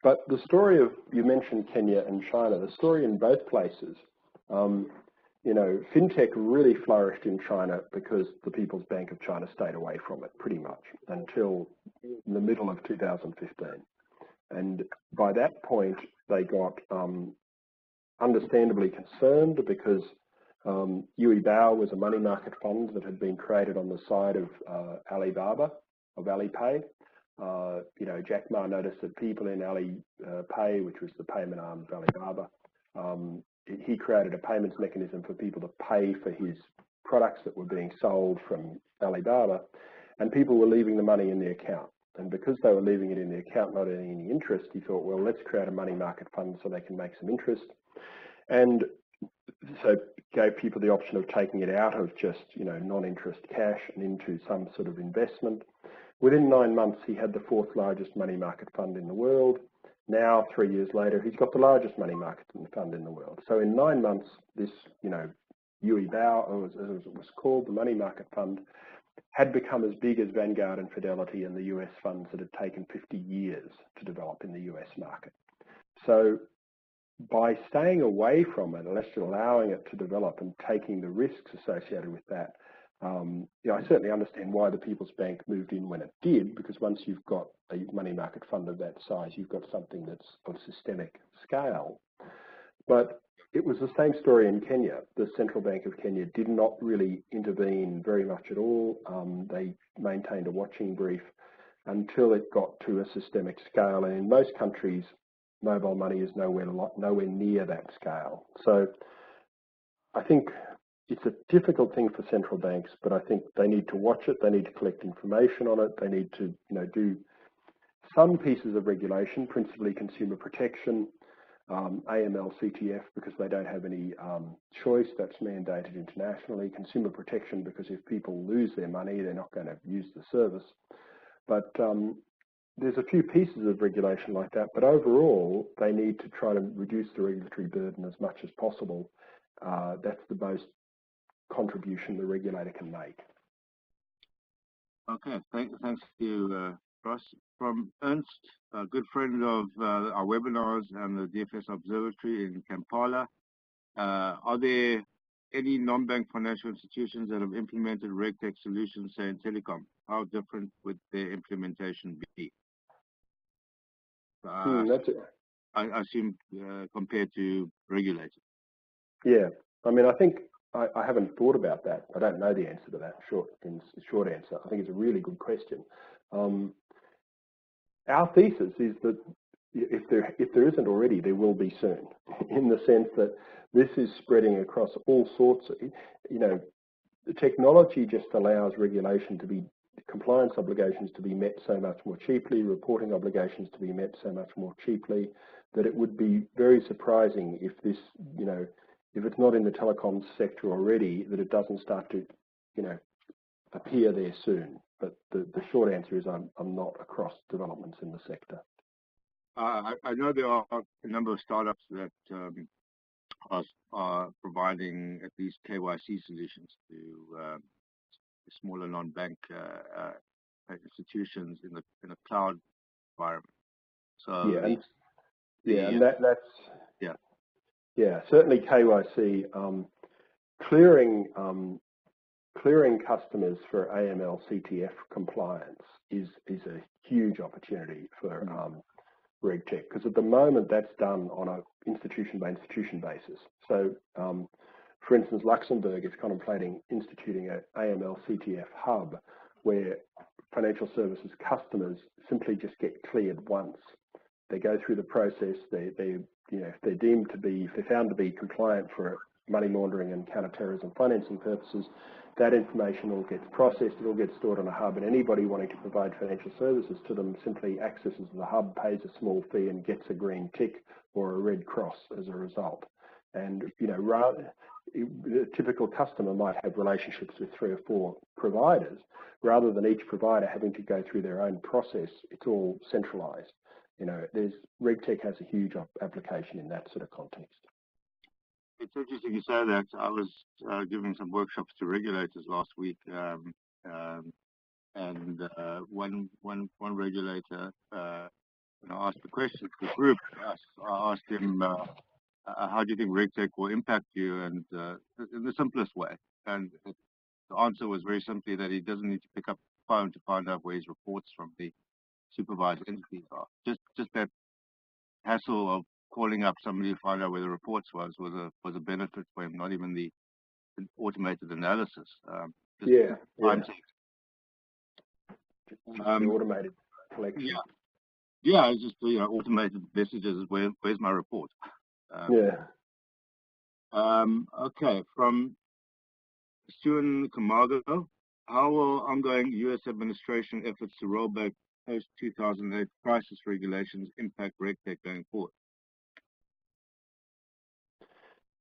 But the story of, you mentioned Kenya and China, the story in both places, fintech really flourished in China because the People's Bank of China stayed away from it pretty much until the middle of 2015. And by that point, they got understandably concerned because Yui Bao was a money market fund that had been created on the side of Alibaba, of Alipay. Jack Ma noticed that people in Alipay, which was the payment arm of Alibaba, he created a payments mechanism for people to pay for his products that were being sold from Alibaba, and people were leaving the money in the account. And because they were leaving it in the account, not earning any interest, he thought, well, let's create a money market fund so they can make some interest. And so gave people the option of taking it out of just, non-interest cash and into some sort of investment. Within 9 months, he had the 4th largest money market fund in the world. Now, 3 years later, he's got the largest money market fund in the world. So in 9 months, this, Yui Bao, as it was called, the money market fund, had become as big as Vanguard and Fidelity and the US funds that had taken 50 years to develop in the US market. So by staying away from it, unless you're allowing it to develop and taking the risks associated with that, I certainly understand why the People's Bank moved in when it did, because once you've got a money market fund of that size, you've got something that's of systemic scale. But it was the same story in Kenya. The Central Bank of Kenya did not really intervene very much at all. They maintained a watching brief until it got to a systemic scale. And in most countries, mobile money is nowhere near that scale. So I think it's a difficult thing for central banks, but I think they need to watch it. They need to collect information on it. They need to, do some pieces of regulation, principally consumer protection, AML, CTF, because they don't have any choice. That's mandated internationally. Consumer protection, because if people lose their money, they're not going to use the service. But there's a few pieces of regulation like that, but overall, they need to try to reduce the regulatory burden as much as possible. That's the most contribution the regulator can make. Okay, thanks to you, Ross. From Ernst, a good friend of our webinars and the DFS Observatory in Kampala, are there any non-bank financial institutions that have implemented Regtech solutions, say in telecom? How different would their implementation be? That's it. I assume compared to regulators. Yeah, I mean, I think I haven't thought about that. I don't know the answer to that. Short answer. I think it's a really good question. Our thesis is that if there isn't already, there will be soon, in the sense that this is spreading across all sorts of, the technology just allows regulation to be, compliance obligations to be met so much more cheaply, reporting obligations to be met so much more cheaply, that it would be very surprising if this, if it's not in the telecoms sector already, that it doesn't start to, appear there soon. But the short answer is I'm not across developments in the sector. I know there are a number of startups that are providing at least KYC solutions to smaller non-bank institutions in a cloud environment. So certainly KYC, clearing customers for AML CTF compliance is a huge opportunity for Regtech, because at the moment that's done on an institution by institution basis. So, for instance, Luxembourg is contemplating instituting an AML CTF hub where financial services customers simply just get cleared once. They go through the process. If they're found to be compliant for money laundering and counter-terrorism financing purposes, that information all gets processed, it all gets stored on a hub, and anybody wanting to provide financial services to them simply accesses the hub, pays a small fee, and gets a green tick or a red cross as a result. And, the typical customer might have relationships with 3 or 4 providers. Rather than each provider having to go through their own process, it's all centralized. Regtech has a huge application in that sort of context. It's interesting you say that. I was giving some workshops to regulators last week, and one regulator, asked the question to the group. I asked him, how do you think Regtech will impact you? And in the simplest way. And the answer was very simply that he doesn't need to pick up the phone to find out where his reports from the supervised entities are. Just that hassle of calling up somebody to find out where the reports was a benefit for him, not even the automated analysis. The automated collection. Yeah, it's just automated messages. Where's my report? Okay, from Stuart Camargo, how will ongoing U.S. administration efforts to roll back post-2008 crisis regulations impact Regtech going forward?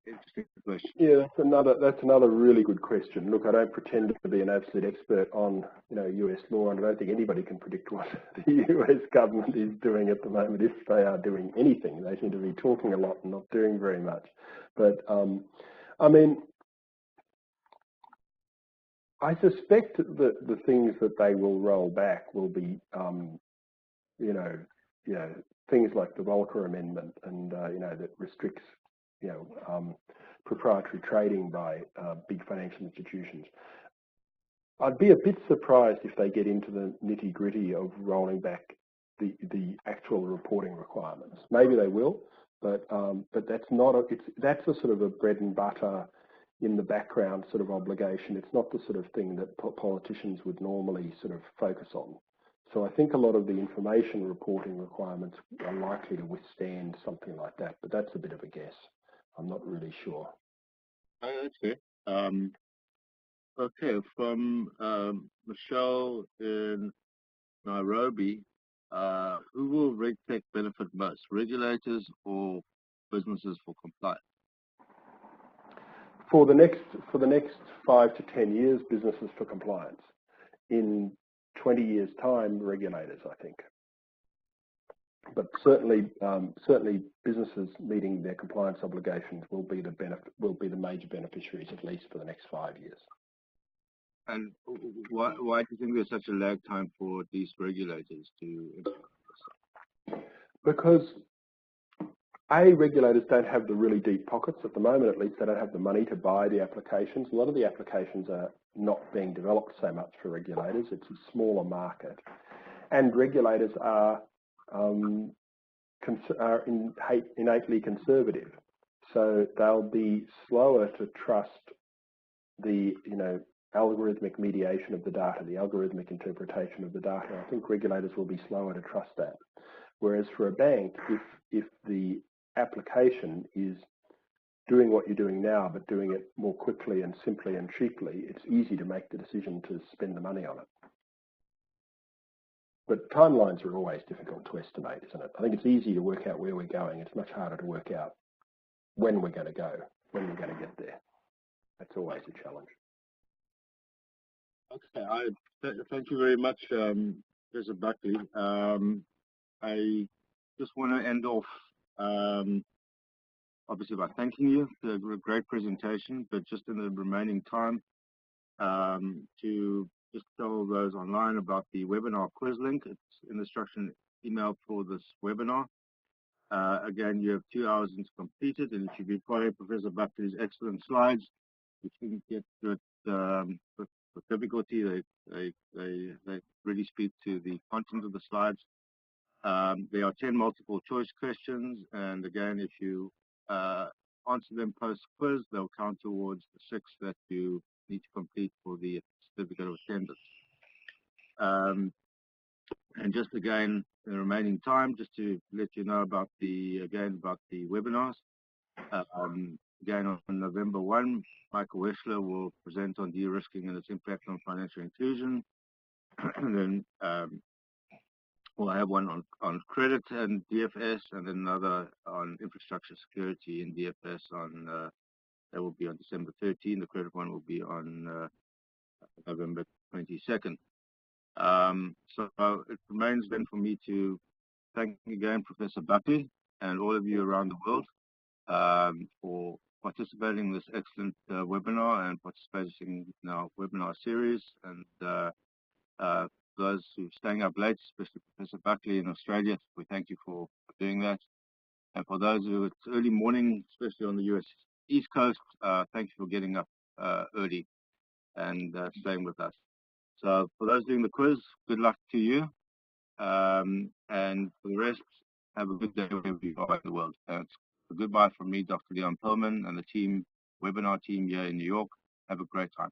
Interesting question. Yeah, that's another really good question. Look, I don't pretend to be an absolute expert on US law, and I don't think anybody can predict what the US government is doing at the moment, if they are doing anything. They seem to be talking a lot and not doing very much. But I mean, I suspect that the things that they will roll back will be, things like the Volcker Amendment, and that restricts, proprietary trading by big financial institutions. I'd be a bit surprised if they get into the nitty-gritty of rolling back the actual reporting requirements. Maybe they will, but that's a sort of a bread and butter in the background sort of obligation. It's not the sort of thing that politicians would normally sort of focus on. So I think a lot of the information reporting requirements are likely to withstand something like that, but that's a bit of a guess. I'm not really sure. That's fair. Okay, from Michelle in Nairobi, who will Regtech benefit most, regulators or businesses for compliance? For the next 5 to 10 years, businesses for compliance. In 20 years' time, regulators, I think. But certainly businesses meeting their compliance obligations will be the major beneficiaries, at least for the next 5 years. And why do you think there's such a lag time for these regulators to implement this? Because regulators don't have the really deep pockets at the moment. At least they don't have the money to buy the applications. A lot of the applications are not being developed so much for regulators. It's a smaller market, and regulators are innately conservative, so they'll be slower to trust the algorithmic mediation of the data, the algorithmic interpretation of the data. I think regulators will be slower to trust that. Whereas for a bank, if the application is doing what you're doing now, but doing it more quickly and simply and cheaply, it's easy to make the decision to spend the money on it. But timelines are always difficult to estimate, isn't it? I think it's easy to work out where we're going. It's much harder to work out when we're going to go, when we're going to get there. That's always a challenge. Okay, thank you very much, Professor Buckley. I just want to end off, obviously, by thanking you for a great presentation, but just in the remaining time, to just tell those online about the webinar quiz link. It's in the instruction email for this webinar. Again, you have 2 hours to complete it, and if you be following Professor Buckley's excellent slides, which you can get to it with difficulty. They really speak to the content of the slides. There are 10 multiple choice questions, and again, if you answer them post-quiz, they'll count towards the 6 that you need to complete for the certificate of attendance. And just again, in the remaining time, just to let you know about the webinars. Again, on November 1, Michael Weschler will present on de-risking and its impact on financial inclusion. And then we'll have one on credit and DFS, and then another on infrastructure security in DFS that will be on December 13. The credit one will be on November 22nd. So it remains then for me to thank again Professor Buckley and all of you around the world for participating in this excellent webinar and participating in our webinar series. And those who are staying up late, especially Professor Buckley in Australia, we thank you for doing that. And for those who it's early morning, especially on the US East Coast, thank you for getting up early and staying with us. So for those doing the quiz, good luck to you. And for the rest, have a good day wherever you are in the world. It's a goodbye from me, Dr. Leon Perlman, and the webinar team here in New York. Have a great time.